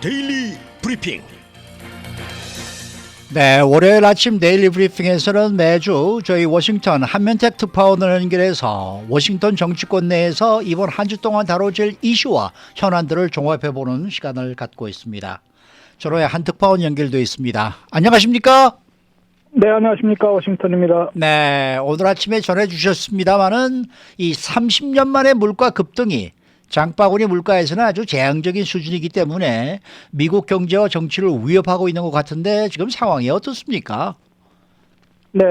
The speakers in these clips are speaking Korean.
데일리 브리핑. 네, 월요일 아침 데일리 브리핑에서는 매주 저희 워싱턴 한면택 특파원을 연결해서 워싱턴 정치권 내에서 이번 한 주 동안 다뤄질 이슈와 현안들을 종합해보는 시간을 갖고 있습니다. 저로의 한 특파원 연결되어 있습니다. 안녕하십니까? 네, 안녕하십니까. 워싱턴입니다. 네, 오늘 아침에 전해주셨습니다마는 이 30년 만의 물가 급등이 장바구니 물가에서는 아주 재앙적인 수준이기 때문에 미국 경제와 정치를 위협하고 있는 것 같은데 지금 상황이 어떻습니까? 네,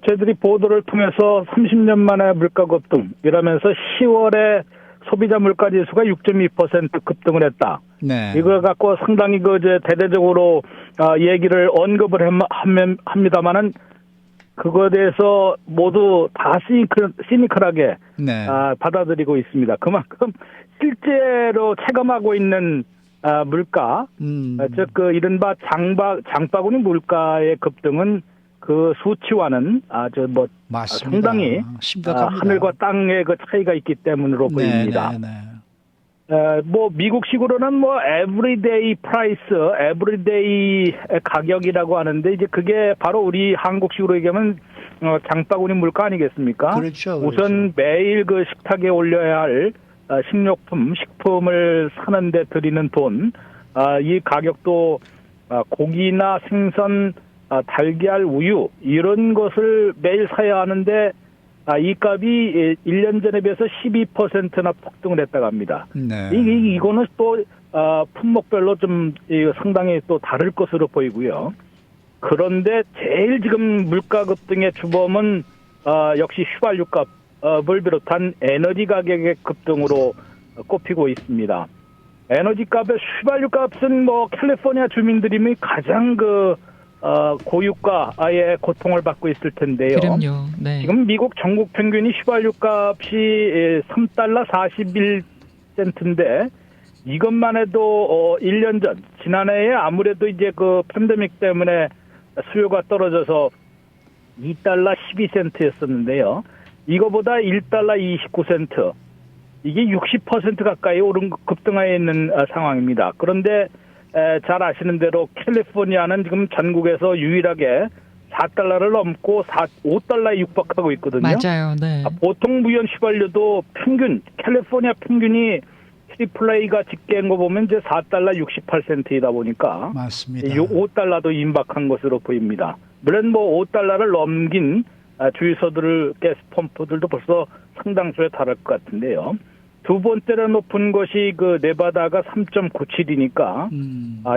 저희들이 보도를 통해서 30년 만에 물가 급등, 이러면서 10월에 소비자 물가 지수가 6.2% 급등을 했다. 네. 이걸 갖고 상당히 대대적으로 얘기를 언급을 합니다만은 그거에 대해서 모두 다 시니컬하게 네. 받아들이고 있습니다. 그만큼 실제로 체감하고 있는 물가, 즉 이른바 장바구니 물가의 급등은 그 수치와는 맞습니다. 상당히 심각합니다. 하늘과 땅의 그 차이가 있기 때문으로 보입니다. 미국식으로는 everyday price, everyday 가격이라고 하는데 이제 그게 바로 우리 한국식으로 얘기하면 장바구니 물가 아니겠습니까? 그렇죠. 우선 매일 그 식탁에 올려야 할 식료품, 식품을 사는데 들이는 돈, 이 가격도 고기나 생선, 달걀, 우유 이런 것을 매일 사야 하는데 이 값이 1년 전에 비해서 12%나 폭등을 했다고 합니다. 네. 이거는 또 품목별로 좀 상당히 또 다를 것으로 보이고요. 그런데 제일 지금 물가 급등의 주범은 역시 휘발유 값을 비롯한 에너지 가격의 급등으로 꼽히고 있습니다. 에너지 값의 휘발유 값은 캘리포니아 주민들이 가장 고유가의 고통을 받고 있을 텐데요. 그럼요. 네. 지금 미국 전국 평균이 휘발유 값이 3달러 41센트인데 이것만 해도 1년 전 지난해에 아무래도 이제 그 팬데믹 때문에 수요가 떨어져서 2달러 12센트였었는데요. 이거보다 1달러 29센트, 이게 60% 가까이 급등하여 있는 상황입니다. 그런데 잘 아시는 대로 캘리포니아는 지금 전국에서 유일하게 4달러를 넘고 5달러에 육박하고 있거든요. 맞아요. 네. 보통 무연 휘발유도 캘리포니아 평균이 트리플레이가 집계한 거 보면 이제 4달러 68센트이다 보니까 맞습니다. 5달러도 임박한 것으로 보입니다. 물론 5달러를 넘긴 주유소들, 가스펌프들도 벌써 상당수에 달할 것 같은데요. 두 번째로 높은 것이 그 네바다가 3.97이니까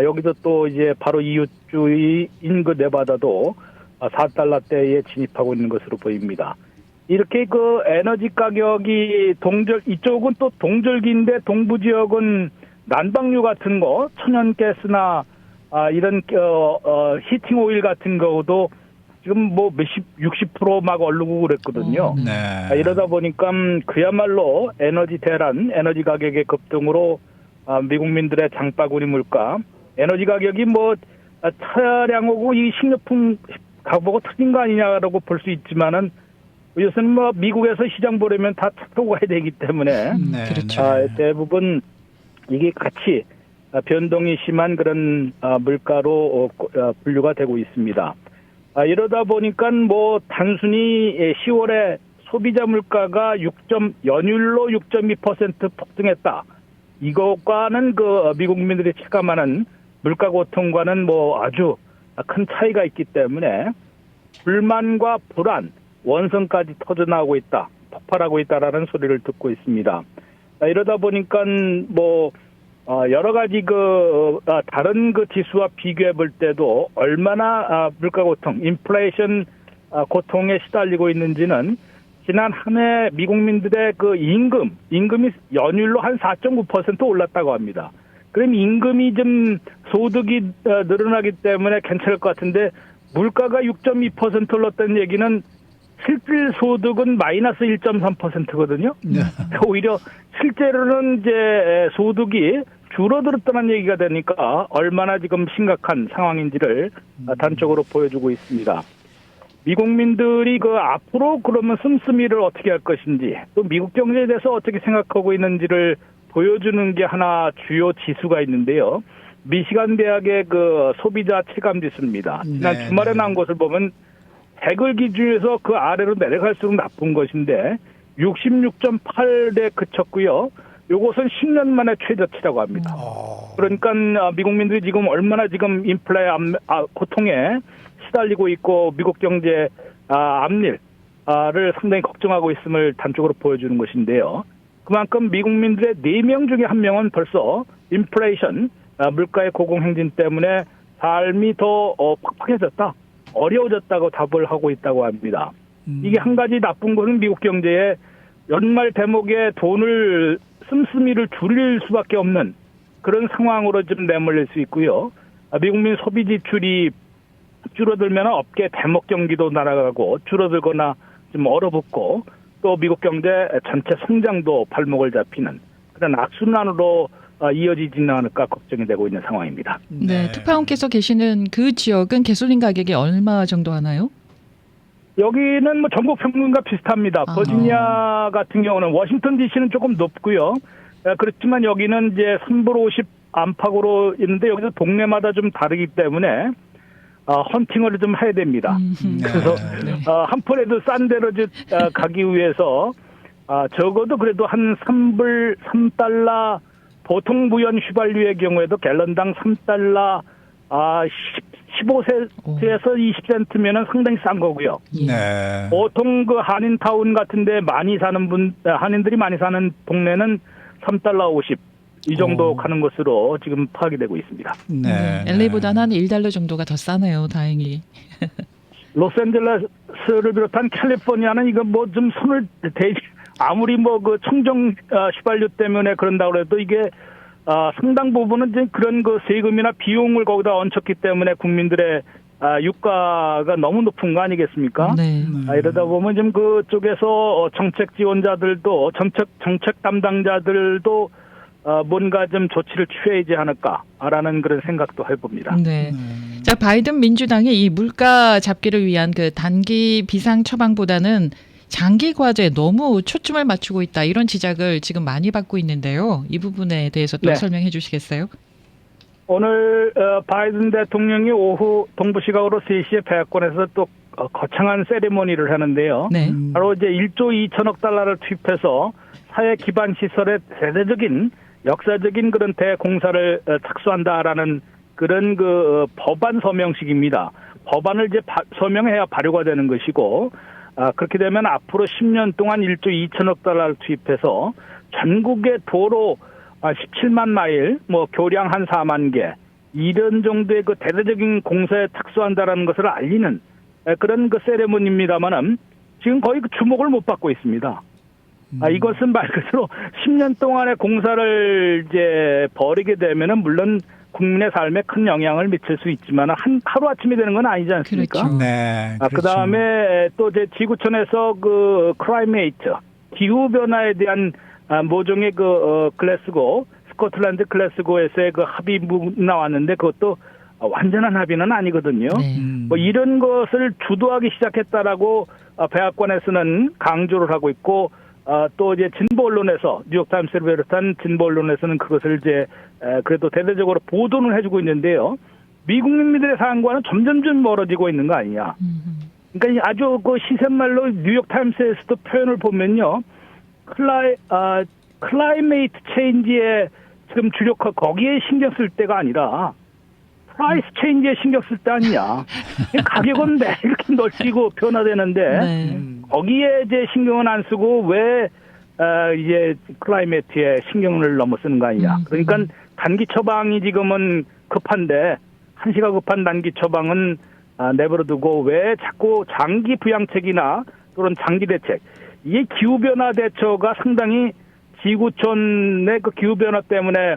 여기도 또 이제 바로 이웃주인 그 네바다도 4달러대에 진입하고 있는 것으로 보입니다. 이렇게 그 에너지 가격이 이쪽은 또 동절기인데 동부 지역은 난방유 같은 거, 천연가스나 이런 히팅 오일 같은 거도 지금 60% 오르고 그랬거든요. 네. 이러다 보니까 그야말로 에너지 대란, 에너지 가격의 급등으로 미국민들의 장바구니 물가, 에너지 가격이 차량하고 이 식료품 가보고 틀린 거 아니냐라고 볼 수 있지만은 요새는 미국에서 시장 보려면 다 타고 가야 되기 때문에 네. 그렇죠. 대부분 이게 같이 변동이 심한 그런 물가로 분류가 되고 있습니다. 이러다 보니까 단순히 10월에 소비자 물가가 연율로 6.2% 폭등했다. 이것과는 미국 국민들이 체감하는 물가 고통과는 아주 큰 차이가 있기 때문에 불만과 불안, 원성까지 터져나오고 있다, 폭발하고 있다라는 소리를 듣고 있습니다. 이러다 보니까 여러 가지 다른 지수와 비교해 볼 때도 얼마나 물가 고통, 인플레이션 고통에 시달리고 있는지는 지난 한 해 미국민들의 임금이 연율로 한 4.9% 올랐다고 합니다. 그럼 임금이 좀 소득이 늘어나기 때문에 괜찮을 것 같은데 물가가 6.2% 올랐다는 얘기는 실질 소득은 마이너스 1.3%거든요. 네. 오히려 실제로는 이제 소득이 줄어들었다는 얘기가 되니까 얼마나 지금 심각한 상황인지를 단적으로 보여주고 있습니다. 미국민들이 앞으로 그러면 씀씀이를 어떻게 할 것인지, 또 미국 경제에 대해서 어떻게 생각하고 있는지를 보여주는 게 하나 주요 지수가 있는데요. 미시간 대학의 그 소비자 체감 지수입니다. 지난 네, 주말에 네. 나온 것을 보면 핵을 기준에서 그 아래로 내려갈수록 나쁜 것인데 66.8에 그쳤고요. 요것은 10년 만에 최저치라고 합니다. 그러니까 미국민들이 지금 얼마나 지금 인플레 고통에 시달리고 있고 미국 경제 앞일을 상당히 걱정하고 있음을 단적으로 보여주는 것인데요. 그만큼 미국민들의 4명 중에 1명은 벌써 인플레이션, 물가의 고공행진 때문에 삶이 더 팍팍해졌다, 어려워졌다고 답을 하고 있다고 합니다. 이게 한 가지 나쁜 것은 미국 경제에 연말 대목에 돈을 씀씀이를 줄일 수밖에 없는 그런 상황으로 좀 내몰릴 수 있고요. 미국민 소비 지출이 줄어들면 업계 대목 경기도 날아가고 줄어들거나 좀 얼어붙고 또 미국 경제 전체 성장도 발목을 잡히는 그런 악순환으로 이어지지는 않을까 걱정이 되고 있는 상황입니다. 네, 특파원께서 계시는 그 지역은 가솔린 가격이 얼마 정도 하나요? 여기는 뭐 전국 평균과 비슷합니다. 버지니아 같은 경우는 워싱턴 DC는 조금 높고요. 그렇지만 여기는 이제 3불 50 안팎으로 있는데 여기서 동네마다 좀 다르기 때문에 헌팅을 좀 해야 됩니다. 그래서 한푼에도 싼 데로 가기 위해서 적어도 그래도 한 3달러 보통 부연 휘발유의 경우에도 갤런당 3달러 15센트에서 20센트면은 상당히 싼 거고요. 네. 보통 그 한인타운 같은데 한인들이 많이 사는 동네는 3달러 50 이 정도 가는 것으로 지금 파악이 되고 있습니다. 네. LA보다는 한 1달러 정도가 더 싸네요. 다행히. 로스앤젤레스를 비롯한 캘리포니아는 이거 뭐 좀 손을 대지 아무리 뭐 그 청정 휘발유 때문에 그런다고 해도 이게 상당 부분은 이제 그런 그 세금이나 비용을 거기다 얹혔기 때문에 국민들의 유가가 너무 높은 거 아니겠습니까? 네. 이러다 보면 좀 그쪽에서 정책 지원자들도 정책 담당자들도 뭔가 좀 조치를 취해야지 않을까라는 그런 생각도 해봅니다. 네. 자, 바이든 민주당이 이 물가 잡기를 위한 그 단기 비상 처방보다는 장기 과제에 너무 초점을 맞추고 있다, 이런 지적을 지금 많이 받고 있는데요. 이 부분에 대해서 또 네. 설명해 주시겠어요? 오늘 바이든 대통령이 오후 동부 시각으로 3시에 백악관에서 또 거창한 세리머니를 하는데요. 네. 바로 이제 1조 2천억 달러를 투입해서 사회 기반 시설의 세대적인 역사적인 그런 대공사를 착수한다라는 그런 그 법안 서명식입니다. 법안을 이제 서명해야 발효가 되는 것이고, 그렇게 되면 앞으로 10년 동안 1조 2천억 달러를 투입해서 전국의 도로 17만 마일, 뭐 교량 한 4만 개, 이런 정도의 그 대대적인 공사에 착수한다라는 것을 알리는 그런 그 세레모니입니다만은 지금 거의 그 주목을 못 받고 있습니다. 이것은 말 그대로 10년 동안의 공사를 이제 벌이게 되면은 물론 국민의 삶에 큰 영향을 미칠 수 있지만 하루 아침에 되는 건 아니지 않습니까? 그렇죠. 네. 그 다음에 또 이제 지구촌에서 그 클라이메이트, 기후 변화에 대한 모종의 그 글래스고, 스코틀랜드 글래스고에서의 그 합의 나왔는데 그것도 완전한 합의는 아니거든요. 네. 뭐 이런 것을 주도하기 시작했다라고 백악관에서는 강조를 하고 있고, 또 이제 진보 언론에서 뉴욕타임스를 비롯한 진보 언론에서는 그것을 이제 그래도 대대적으로 보도는 해주고 있는데요. 미국민들의 상황과는 점점 멀어지고 있는 거 아니냐. 그러니까 아주 그 시샘말로 뉴욕타임스에서도 표현을 보면요, 클라이메이트 체인지에 지금 주력하고 거기에 신경 쓸 때가 아니라 프라이스 체인지에 신경 쓸 때 아니냐. 가격은 매일 이렇게 널뛰고 변화되는데 네. 거기에 이제 신경은 안 쓰고 왜 이제 클라이메이트에 신경을 너무 쓰는 거 아니냐. 그러니까 단기 처방이 지금은 급한데 한시가 급한 단기 처방은 내버려두고 왜 자꾸 장기 부양책이나 또는 장기 대책, 이게 기후변화 대처가 상당히 지구촌의 그 기후변화 때문에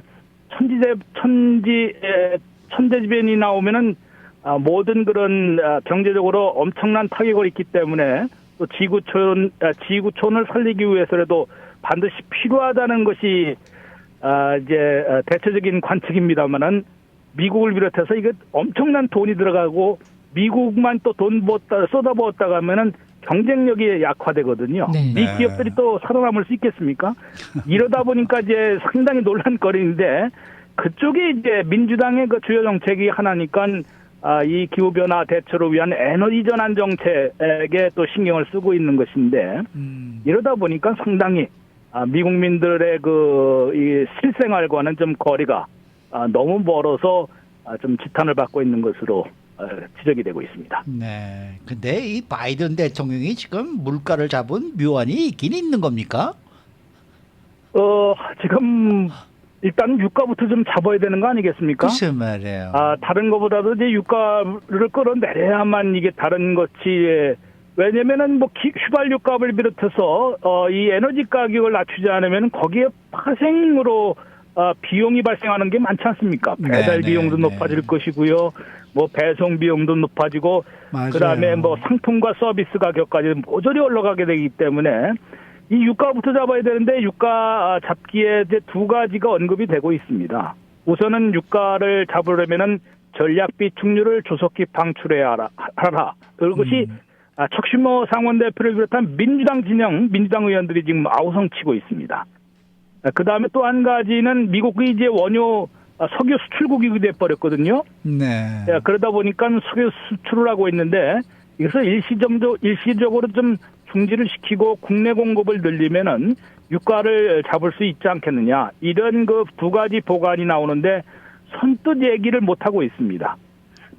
천재지변이 나오면은 모든 그런 경제적으로 엄청난 타격을 입기 때문에 또 지구촌을 살리기 위해서라도 반드시 필요하다는 것이 이제 대체적인 관측입니다만은 미국을 비롯해서 이게 엄청난 돈이 들어가고 미국만 또 돈 쏟아부었다가 하면은 경쟁력이 약화되거든요. 네. 이 기업들이 또 살아남을 수 있겠습니까? 이러다 보니까 이제 상당히 논란거리인데 그쪽이 이제 민주당의 그 주요 정책이 하나니까 이 기후변화 대처를 위한 에너지 전환 정책에 또 신경을 쓰고 있는 것인데 이러다 보니까 상당히 미국민들의 이 실생활과는 좀 거리가 너무 멀어서 좀 지탄을 받고 있는 것으로 지적이 되고 있습니다. 네. 근데 이 바이든 대통령이 지금 물가를 잡은 묘안이 있긴 있는 겁니까? 지금 일단 유가부터 좀 잡아야 되는 거 아니겠습니까? 글쎄 말이에요. 다른 것보다도 이제 유가를 끌어내려야만 이게 다른 것이, 왜냐면은 뭐 휘발유 값을 비롯해서 이 에너지 가격을 낮추지 않으면 거기에 파생으로 비용이 발생하는 게 많지 않습니까? 배달 비용도 높아질 것이고요. 뭐 배송 비용도 높아지고, 맞아요. 그다음에 뭐 상품과 서비스 가격까지 모조리 올라가게 되기 때문에 이 유가부터 잡아야 되는데 유가 잡기에 이제 두 가지가 언급이 되고 있습니다. 우선은 유가를 잡으려면은 전략 비축률을 조속히 방출해야 하라. 그것이 척슈머 상원 대표를 비롯한 민주당 진영, 민주당 의원들이 지금 아우성치고 있습니다. 그 다음에 또 한 가지는 미국이 이제 원유 석유 수출국이 돼버렸거든요. 네. 그러다 보니까 석유 수출을 하고 있는데 이것을 일시적으로 좀 중지를 시키고 국내 공급을 늘리면은 유가를 잡을 수 있지 않겠느냐. 이런 그 두 가지 보관이 나오는데 선뜻 얘기를 못하고 있습니다.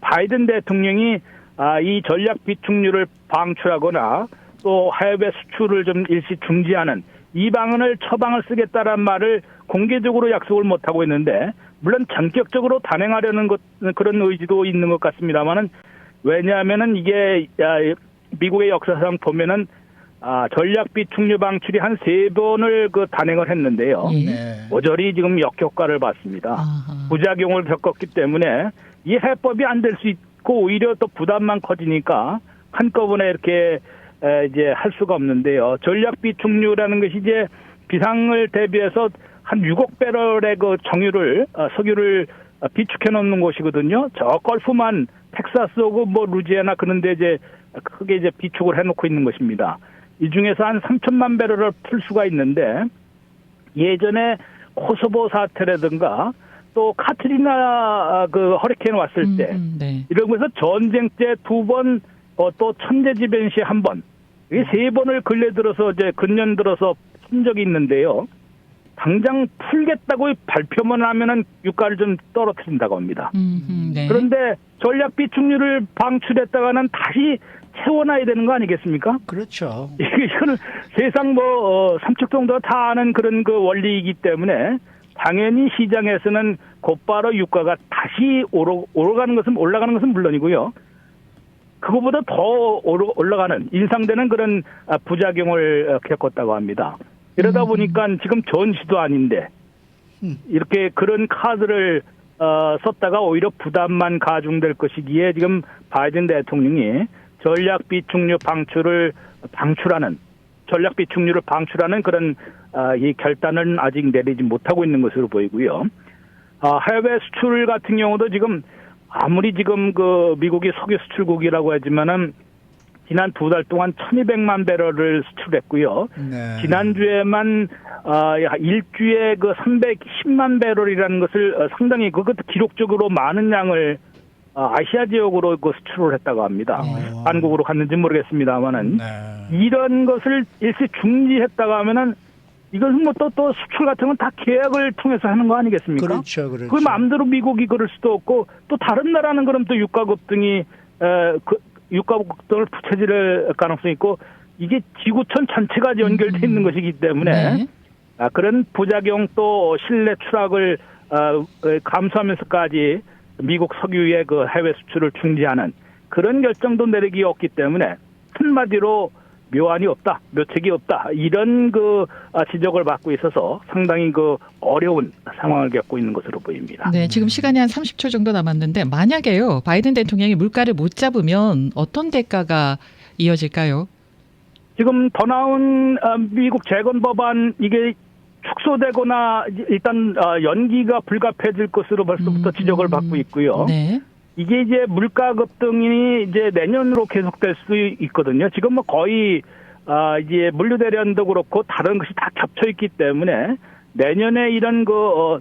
바이든 대통령이 이 전략 비축률을 방출하거나 또 해외 수출을 좀 일시 중지하는 이 방안을 처방을 쓰겠다는 말을 공개적으로 약속을 못하고 있는데, 물론 전격적으로 단행하려는 그런 의지도 있는 것 같습니다만은, 왜냐하면은 이게 미국의 역사상 보면은 전략 비축률 방출이 한 3번을 그 단행을 했는데요. 네. 모조리 지금 역효과를 봤습니다. 부작용을 겪었기 때문에 이 해법이 안 될 수 있고 오히려 또 부담만 커지니까 한꺼번에 이렇게 이제 할 수가 없는데요. 전략 비축률이라는 것이 이제 비상을 대비해서 한 6억 배럴의 그 석유를 비축해 놓는 곳이거든요. 저 걸프만 텍사스하고 뭐 루지애나 그런데 이제 크게 이제 비축을 해놓고 있는 것입니다. 이 중에서 한 3천만 배럴을 풀 수가 있는데, 예전에 코소보 사태라든가 또 카트리나 그 허리케인 왔을 때 네. 이런 것에서 전쟁 때 2번, 또 천재지변 시 1번, 이게 3번을 근년 들어서 푼 적이 있는데요. 당장 풀겠다고 발표만 하면은 유가를 좀 떨어뜨린다고 합니다. 네. 그런데 전략 비축률을 방출했다가는 다시 채워놔야 되는 거 아니겠습니까? 그렇죠. 이거는 세상 삼척 정도가 다 아는 그런 그 원리이기 때문에 당연히 시장에서는 곧바로 유가가 다시 올라가는 것은 물론이고요. 그거보다 더 올라가는, 인상되는 그런 부작용을 겪었다고 합니다. 이러다 보니까 지금 전시도 아닌데 이렇게 그런 카드를 썼다가 오히려 부담만 가중될 것이기에 지금 바이든 대통령이 전략 비축률 방출하는 그런 이 결단은 아직 내리지 못하고 있는 것으로 보이고요. 해외 수출 같은 경우도 지금 아무리 지금 그 미국이 석유 수출국이라고 하지만은 지난 2달 동안 1,200만 배럴을 수출했고요. 네. 지난주에만 일주에 그 310만 배럴이라는 것을 상당히 그것도 기록적으로 많은 양을 아시아 지역으로 그 수출을 했다고 합니다. 한국으로 갔는지 모르겠습니다만은 이런 것을 일시 중지했다고 하면은 이것은 뭐 또 수출 같은 건 다 계약을 통해서 하는 거 아니겠습니까? 그렇죠, 그렇죠. 그 마음대로 미국이 그럴 수도 없고, 또 다른 나라는 그럼 또 유가 급등을 부채질 가능성이 있고, 이게 지구촌 전체가 연결돼 있는 것이기 때문에 그런 부작용 또 신뢰 추락을 감수하면서까지 미국 석유의 그 해외 수출을 중지하는 그런 결정도 내리기 없기 때문에 한마디로 묘안이 없다, 묘책이 없다, 이런 그 지적을 받고 있어서 상당히 그 어려운 상황을 겪고 있는 것으로 보입니다. 네, 지금 시간이 한 30초 정도 남았는데, 만약에요, 바이든 대통령이 물가를 못 잡으면 어떤 대가가 이어질까요? 지금 더 나온 미국 재건 법안, 이게 축소되거나 일단 연기가 불가피해질 것으로 벌써부터 지적을 받고 있고요. 네. 이게 이제 물가 급등이 이제 내년으로 계속될 수 있거든요. 지금 뭐 거의 이제 물류 대련도 그렇고 다른 것이 다 겹쳐 있기 때문에 내년에 이런 그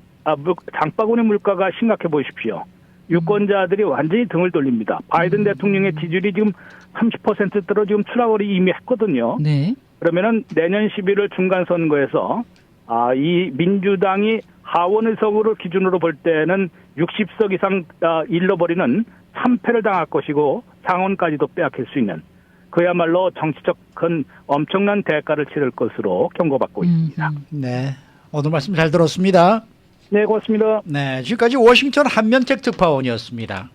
장바구니 물가가 심각해 보십시오. 유권자들이 완전히 등을 돌립니다. 바이든 대통령의 지지율이 지금 30%대로 지금 추락을 이미 했거든요. 네. 그러면은 내년 11월 중간 선거에서 이 민주당이 하원 의석으로 기준으로 볼 때는 60석 이상 잃어버리는 참패를 당할 것이고 상원까지도 빼앗길 수 있는 그야말로 정치적 큰 엄청난 대가를 치를 것으로 경고받고 있습니다. 네. 오늘 말씀 잘 들었습니다. 네, 고맙습니다. 네. 지금까지 워싱턴 한면택 특파원이었습니다.